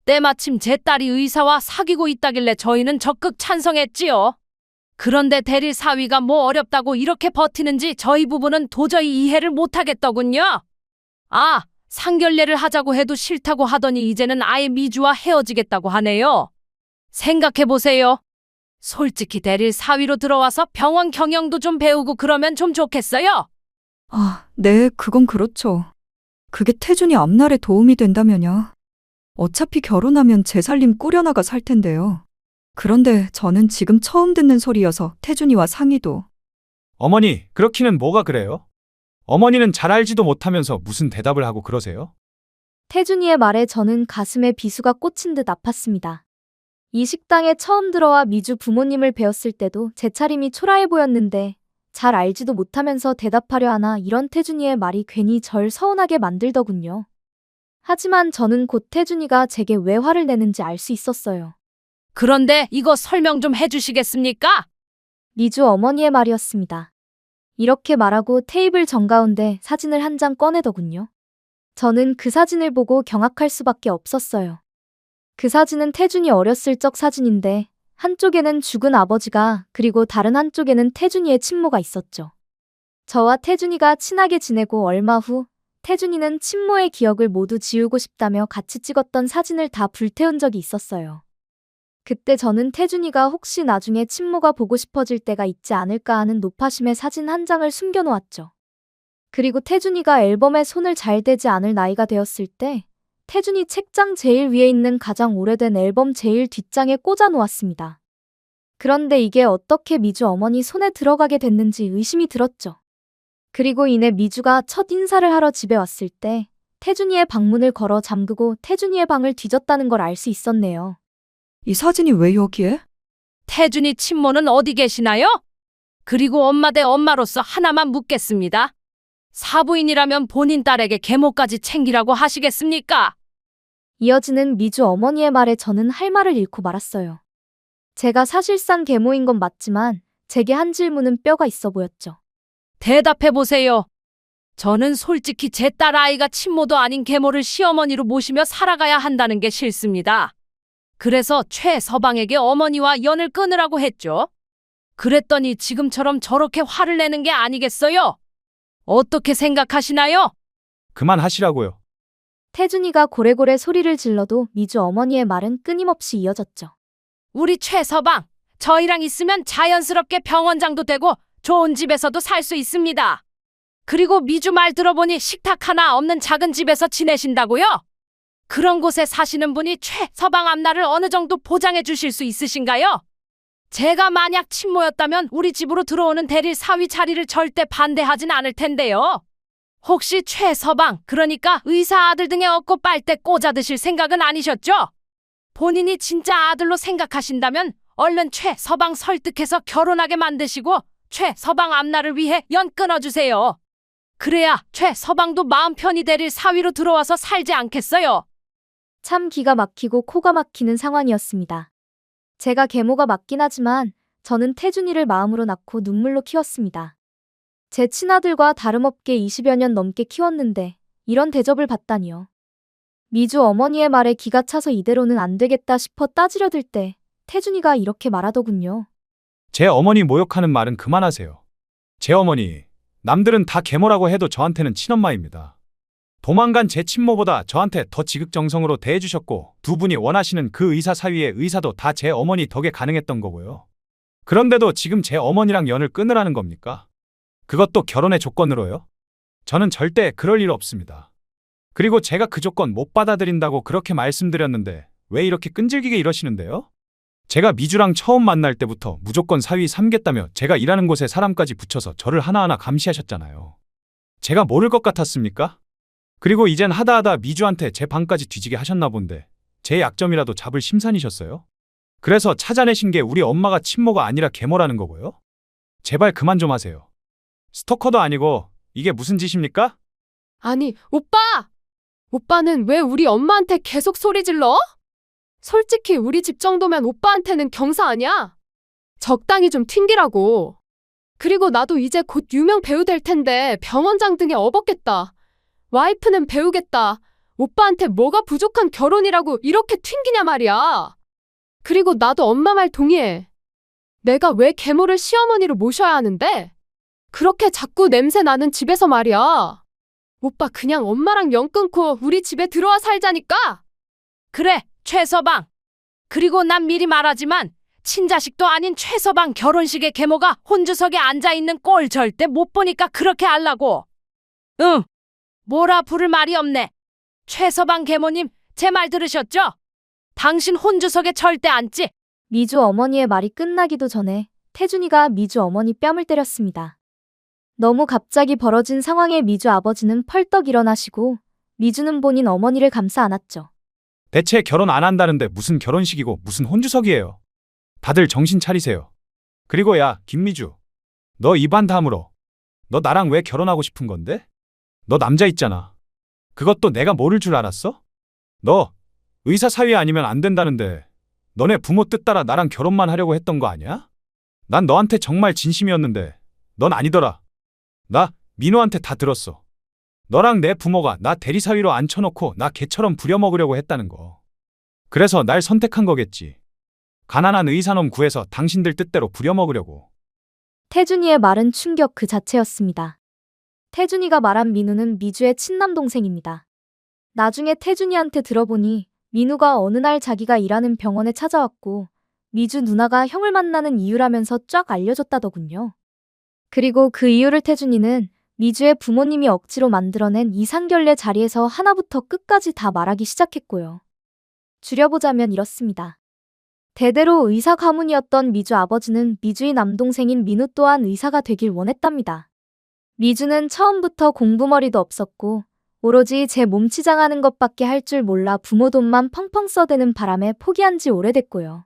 때마침 제 딸이 의사와 사귀고 있다길래 저희는 적극 찬성했지요. 그런데 대릴 사위가 뭐 어렵다고 이렇게 버티는지 저희 부부는 도저히 이해를 못하겠더군요. 아, 상견례를 하자고 해도 싫다고 하더니 이제는 아예 미주와 헤어지겠다고 하네요. 생각해보세요. 솔직히 대릴 사위로 들어와서 병원 경영도 좀 배우고 그러면 좀 좋겠어요. 아, 네, 그건 그렇죠. 그게 태준이 앞날에 도움이 된다면요. 어차피 결혼하면 제 살림 꾸려나가 살 텐데요. 그런데 저는 지금 처음 듣는 소리여서 태준이와 상의도. 어머니, 그렇기는 뭐가 그래요? 어머니는 잘 알지도 못하면서 무슨 대답을 하고 그러세요? 태준이의 말에 저는 가슴에 비수가 꽂힌 듯 아팠습니다. 이 식당에 처음 들어와 미주 부모님을 뵈었을 때도 제 차림이 초라해 보였는데 잘 알지도 못하면서 대답하려 하나 이런 태준이의 말이 괜히 절 서운하게 만들더군요. 하지만 저는 곧 태준이가 제게 왜 화를 내는지 알 수 있었어요. 그런데 이거 설명 좀 해주시겠습니까? 미주 어머니의 말이었습니다. 이렇게 말하고 테이블 정가운데 사진을 한 장 꺼내더군요. 저는 그 사진을 보고 경악할 수밖에 없었어요. 그 사진은 태준이 어렸을 적 사진인데 한쪽에는 죽은 아버지가 그리고 다른 한쪽에는 태준이의 친모가 있었죠. 저와 태준이가 친하게 지내고 얼마 후 태준이는 친모의 기억을 모두 지우고 싶다며 같이 찍었던 사진을 다 불태운 적이 있었어요. 그때 저는 태준이가 혹시 나중에 친모가 보고 싶어질 때가 있지 않을까 하는 노파심에 사진 한 장을 숨겨놓았죠. 그리고 태준이가 앨범에 손을 잘 대지 않을 나이가 되었을 때 태준이 책장 제일 위에 있는 가장 오래된 앨범 제일 뒷장에 꽂아 놓았습니다. 그런데 이게 어떻게 미주 어머니 손에 들어가게 됐는지 의심이 들었죠. 그리고 이내 미주가 첫 인사를 하러 집에 왔을 때 태준이의 방문을 걸어 잠그고 태준이의 방을 뒤졌다는 걸 알 수 있었네요. 이 사진이 왜 여기에? 태준이 친모는 어디 계시나요? 그리고 엄마 대 엄마로서 하나만 묻겠습니다. 사부인이라면 본인 딸에게 계모까지 챙기라고 하시겠습니까? 이어지는 미주 어머니의 말에 저는 할 말을 잃고 말았어요. 제가 사실상 계모인 건 맞지만 제게 한 질문은 뼈가 있어 보였죠. 대답해보세요. 저는 솔직히 제 딸 아이가 친모도 아닌 계모를 시어머니로 모시며 살아가야 한다는 게 싫습니다. 그래서 최서방에게 어머니와 연을 끊으라고 했죠. 그랬더니 지금처럼 저렇게 화를 내는 게 아니겠어요? 어떻게 생각하시나요? 그만하시라고요. 태준이가 고래고래 소리를 질러도 미주 어머니의 말은 끊임없이 이어졌죠. 우리 최서방, 저희랑 있으면 자연스럽게 병원장도 되고 좋은 집에서도 살 수 있습니다. 그리고 미주 말 들어보니 식탁 하나 없는 작은 집에서 지내신다고요? 그런 곳에 사시는 분이 최서방 앞날을 어느 정도 보장해 주실 수 있으신가요? 제가 만약 친모였다면 우리 집으로 들어오는 대릴 사위 자리를 절대 반대하진 않을 텐데요. 혹시 최서방, 그러니까 의사 아들 등에 업고 빨대 꽂아 드실 생각은 아니셨죠? 본인이 진짜 아들로 생각하신다면 얼른 최서방 설득해서 결혼하게 만드시고 최서방 앞날을 위해 연 끊어주세요. 그래야 최서방도 마음 편히 대릴 사위로 들어와서 살지 않겠어요? 참 기가 막히고 코가 막히는 상황이었습니다. 제가 계모가 맞긴 하지만 저는 태준이를 마음으로 낳고 눈물로 키웠습니다. 제 친아들과 다름없게 20여 년 넘게 키웠는데 이런 대접을 받다니요. 미주 어머니의 말에 기가 차서 이대로는 안 되겠다 싶어 따지려 들 때 태준이가 이렇게 말하더군요. 제 어머니 모욕하는 말은 그만하세요. 제 어머니, 남들은 다 계모라고 해도 저한테는 친엄마입니다. 도망간 제 친모보다 저한테 더 지극정성으로 대해주셨고 두 분이 원하시는 그 의사 사위의 의사도 다 제 어머니 덕에 가능했던 거고요. 그런데도 지금 제 어머니랑 연을 끊으라는 겁니까? 그것도 결혼의 조건으로요? 저는 절대 그럴 일 없습니다. 그리고 제가 그 조건 못 받아들인다고 그렇게 말씀드렸는데 왜 이렇게 끈질기게 이러시는데요? 제가 미주랑 처음 만날 때부터 무조건 사위 삼겠다며 제가 일하는 곳에 사람까지 붙여서 저를 하나하나 감시하셨잖아요. 제가 모를 것 같았습니까? 그리고 이젠 하다하다 미주한테 제 방까지 뒤지게 하셨나 본데 제 약점이라도 잡을 심산이셨어요? 그래서 찾아내신 게 우리 엄마가 친모가 아니라 계모라는 거고요? 제발 그만 좀 하세요. 스토커도 아니고 이게 무슨 짓입니까? 아니, 오빠! 오빠는 왜 우리 엄마한테 계속 소리 질러? 솔직히 우리 집 정도면 오빠한테는 경사 아니야? 적당히 좀 튕기라고. 그리고 나도 이제 곧 유명 배우 될 텐데 병원장 등에 업었겠다. 와이프는 배우겠다. 오빠한테 뭐가 부족한 결혼이라고 이렇게 튕기냐 말이야. 그리고 나도 엄마 말 동의해. 내가 왜 계모를 시어머니로 모셔야 하는데? 그렇게 자꾸 냄새 나는 집에서 말이야. 오빠 그냥 엄마랑 연 끊고 우리 집에 들어와 살자니까. 그래, 최서방. 그리고 난 미리 말하지만 친자식도 아닌 최서방 결혼식에 계모가 혼주석에 앉아있는 꼴 절대 못 보니까 그렇게 하려고. 응, 뭐라 부를 말이 없네. 최서방 계모님, 제 말 들으셨죠? 당신 혼주석에 절대 앉지. 미주 어머니의 말이 끝나기도 전에 태준이가 미주 어머니 뺨을 때렸습니다. 너무 갑자기 벌어진 상황에 미주 아버지는 펄떡 일어나시고 미주는 본인 어머니를 감싸 안았죠. 대체 결혼 안 한다는데 무슨 결혼식이고 무슨 혼주석이에요. 다들 정신 차리세요. 그리고 야, 김미주. 너 입안 다물어. 너 나랑 왜 결혼하고 싶은 건데? 너 남자 있잖아. 그것도 내가 모를 줄 알았어? 너 의사 사위 아니면 안 된다는데 너네 부모 뜻 따라 나랑 결혼만 하려고 했던 거 아니야? 난 너한테 정말 진심이었는데 넌 아니더라. 나 민호한테 다 들었어. 너랑 내 부모가 나 대리사위로 앉혀놓고 나 개처럼 부려먹으려고 했다는 거. 그래서 날 선택한 거겠지. 가난한 의사놈 구해서 당신들 뜻대로 부려먹으려고. 태준이의 말은 충격 그 자체였습니다. 태준이가 말한 민우는 미주의 친남동생입니다. 나중에 태준이한테 들어보니 민우가 어느 날 자기가 일하는 병원에 찾아왔고 미주 누나가 형을 만나는 이유라면서 쫙 알려줬다더군요. 그리고 그 이유를 태준이는 미주의 부모님이 억지로 만들어낸 이상결례 자리에서 하나부터 끝까지 다 말하기 시작했고요. 줄여보자면 이렇습니다. 대대로 의사 가문이었던 미주 아버지는 미주의 남동생인 민우 또한 의사가 되길 원했답니다. 미주는 처음부터 공부머리도 없었고 오로지 제 몸치장하는 것밖에 할 줄 몰라 부모 돈만 펑펑 써대는 바람에 포기한 지 오래됐고요.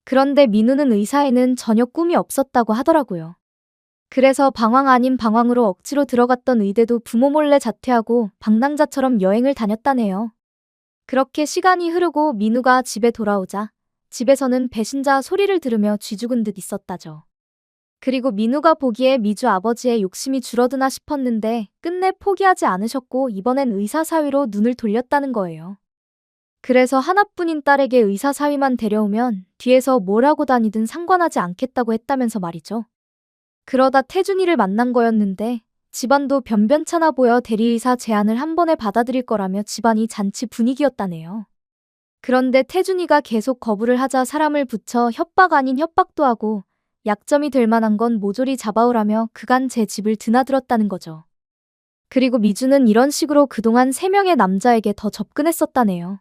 그런데 민우는 의사에는 전혀 꿈이 없었다고 하더라고요. 그래서 방황 아닌 방황으로 억지로 들어갔던 의대도 부모 몰래 자퇴하고 방랑자처럼 여행을 다녔다네요. 그렇게 시간이 흐르고 민우가 집에 돌아오자 집에서는 배신자 소리를 들으며 쥐죽은 듯 있었다죠. 그리고 민우가 보기에 미주 아버지의 욕심이 줄어드나 싶었는데 끝내 포기하지 않으셨고 이번엔 의사 사위로 눈을 돌렸다는 거예요. 그래서 하나뿐인 딸에게 의사 사위만 데려오면 뒤에서 뭘 하고 다니든 상관하지 않겠다고 했다면서 말이죠. 그러다 태준이를 만난 거였는데 집안도 변변찮아 보여 대리의사 제안을 한 번에 받아들일 거라며 집안이 잔치 분위기였다네요. 그런데 태준이가 계속 거부를 하자 사람을 붙여 협박 아닌 협박도 하고 약점이 될 만한 건 모조리 잡아오라며 그간 제 집을 드나들었다는 거죠. 그리고 미주는 이런 식으로 그동안 3명의 남자에게 더 접근했었다네요.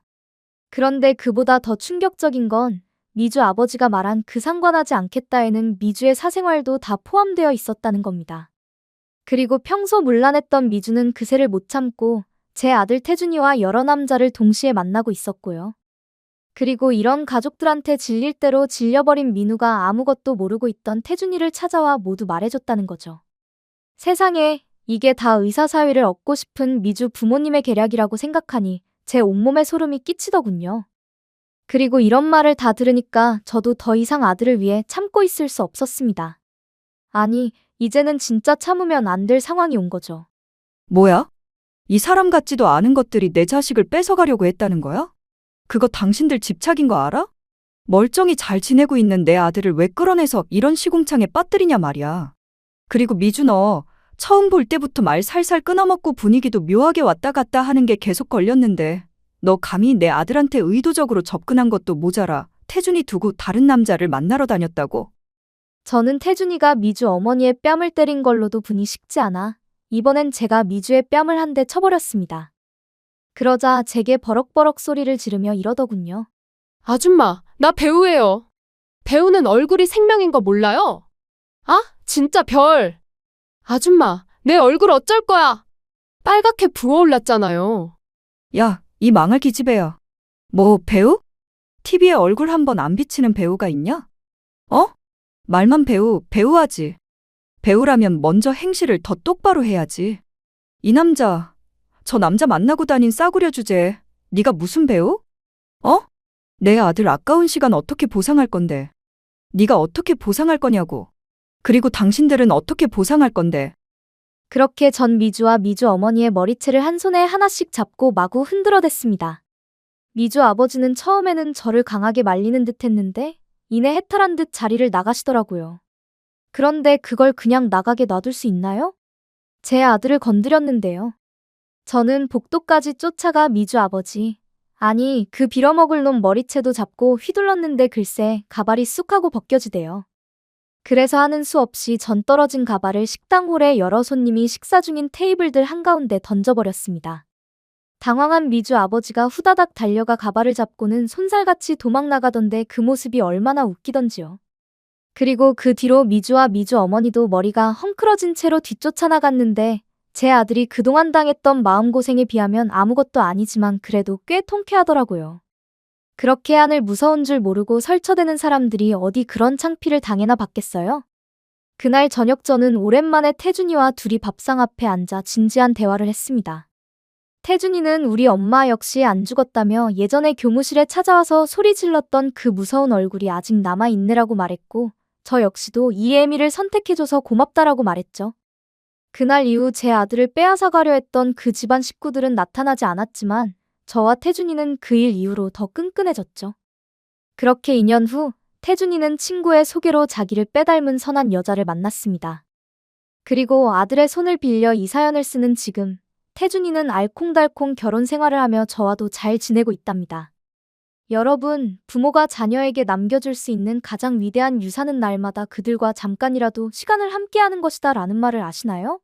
그런데 그보다 더 충격적인 건 미주 아버지가 말한 그 상관하지 않겠다에는 미주의 사생활도 다 포함되어 있었다는 겁니다. 그리고 평소 문란했던 미주는 그새를 못 참고 제 아들 태준이와 여러 남자를 동시에 만나고 있었고요. 그리고 이런 가족들한테 질릴 대로 질려버린 민우가 아무것도 모르고 있던 태준이를 찾아와 모두 말해줬다는 거죠. 세상에, 이게 다 의사 사위를 얻고 싶은 미주 부모님의 계략이라고 생각하니 제 온몸에 소름이 끼치더군요. 그리고 이런 말을 다 들으니까 저도 더 이상 아들을 위해 참고 있을 수 없었습니다. 아니, 이제는 진짜 참으면 안 될 상황이 온 거죠. 뭐야? 이 사람 같지도 않은 것들이 내 자식을 뺏어가려고 했다는 거야? 그거 당신들 집착인 거 알아? 멀쩡히 잘 지내고 있는 내 아들을 왜 끌어내서 이런 시궁창에 빠뜨리냐 말이야. 그리고 미주 너 처음 볼 때부터 말 살살 끊어먹고 분위기도 묘하게 왔다 갔다 하는 게 계속 걸렸는데 너 감히 내 아들한테 의도적으로 접근한 것도 모자라 태준이 두고 다른 남자를 만나러 다녔다고? 저는 태준이가 미주 어머니의 뺨을 때린 걸로도 분이 식지 않아 이번엔 제가 미주의 뺨을 한 대 쳐버렸습니다. 그러자 제게 버럭버럭 소리를 지르며 이러더군요. 아줌마, 나 배우예요. 배우는 얼굴이 생명인 거 몰라요? 아, 진짜 별. 아줌마, 내 얼굴 어쩔 거야? 빨갛게 부어올랐잖아요. 야, 이 망할 기집애야. 뭐 배우? TV에 얼굴 한번 안 비치는 배우가 있냐? 어? 말만 배우하지. 배우라면 먼저 행실을 더 똑바로 해야지. 이 남자, 저 남자 만나고 다닌 싸구려 주제에 네가 무슨 배우? 어? 내 아들 아까운 시간 어떻게 보상할 건데? 네가 어떻게 보상할 거냐고. 그리고 당신들은 어떻게 보상할 건데? 그렇게 전 미주와 미주 어머니의 머리채를 한 손에 하나씩 잡고 마구 흔들어댔습니다. 미주 아버지는 처음에는 저를 강하게 말리는 듯 했는데 이내 해탈한 듯 자리를 나가시더라고요. 그런데 그걸 그냥 나가게 놔둘 수 있나요? 제 아들을 건드렸는데요. 저는 복도까지 쫓아가 미주 아버지, 아니 그 빌어먹을 놈 머리채도 잡고 휘둘렀는데 글쎄 가발이 쑥 하고 벗겨지대요. 그래서 하는 수 없이 전 떨어진 가발을 식당 홀에 여러 손님이 식사 중인 테이블들 한가운데 던져버렸습니다. 당황한 미주 아버지가 후다닥 달려가 가발을 잡고는 손살같이 도망 나가던데 그 모습이 얼마나 웃기던지요. 그리고 그 뒤로 미주와 미주 어머니도 머리가 헝클어진 채로 뒤쫓아 나갔는데 제 아들이 그동안 당했던 마음고생에 비하면 아무것도 아니지만 그래도 꽤 통쾌하더라고요. 그렇게 하늘 무서운 줄 모르고 설쳐대는 사람들이 어디 그런 창피를 당해나 봤겠어요? 그날 저녁 저는 오랜만에 태준이와 둘이 밥상 앞에 앉아 진지한 대화를 했습니다. 태준이는 우리 엄마 역시 안 죽었다며 예전에 교무실에 찾아와서 소리 질렀던 그 무서운 얼굴이 아직 남아있네라고 말했고, 저 역시도 이 애미를 선택해줘서 고맙다라고 말했죠. 그날 이후 제 아들을 빼앗아가려 했던 그 집안 식구들은 나타나지 않았지만 저와 태준이는 그 일 이후로 더 끈끈해졌죠. 그렇게 2년 후 태준이는 친구의 소개로 자기를 빼닮은 선한 여자를 만났습니다. 그리고 아들의 손을 빌려 이 사연을 쓰는 지금 태준이는 알콩달콩 결혼 생활을 하며 저와도 잘 지내고 있답니다. 여러분, 부모가 자녀에게 남겨줄 수 있는 가장 위대한 유산은 날마다 그들과 잠깐이라도 시간을 함께하는 것이다 라는 말을 아시나요?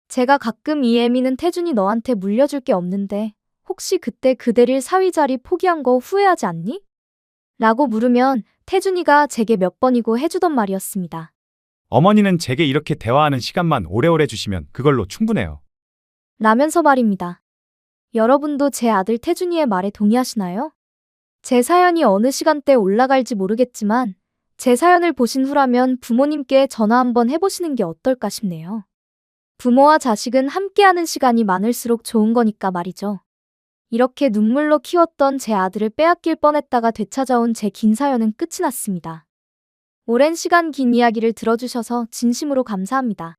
제가 가끔 이 애미는 태준이 너한테 물려줄 게 없는데 혹시 그때 그 대릴 사위 자리 포기한 거 후회하지 않니? 라고 물으면 태준이가 제게 몇 번이고 해주던 말이었습니다. 어머니는 제게 이렇게 대화하는 시간만 오래오래 주시면 그걸로 충분해요. 라면서 말입니다. 여러분도 제 아들 태준이의 말에 동의하시나요? 제 사연이 어느 시간대에 올라갈지 모르겠지만 제 사연을 보신 후라면 부모님께 전화 한번 해보시는 게 어떨까 싶네요. 부모와 자식은 함께하는 시간이 많을수록 좋은 거니까 말이죠. 이렇게 눈물로 키웠던 제 아들을 빼앗길 뻔했다가 되찾아온 제 긴 사연은 끝이 났습니다. 오랜 시간 긴 이야기를 들어주셔서 진심으로 감사합니다.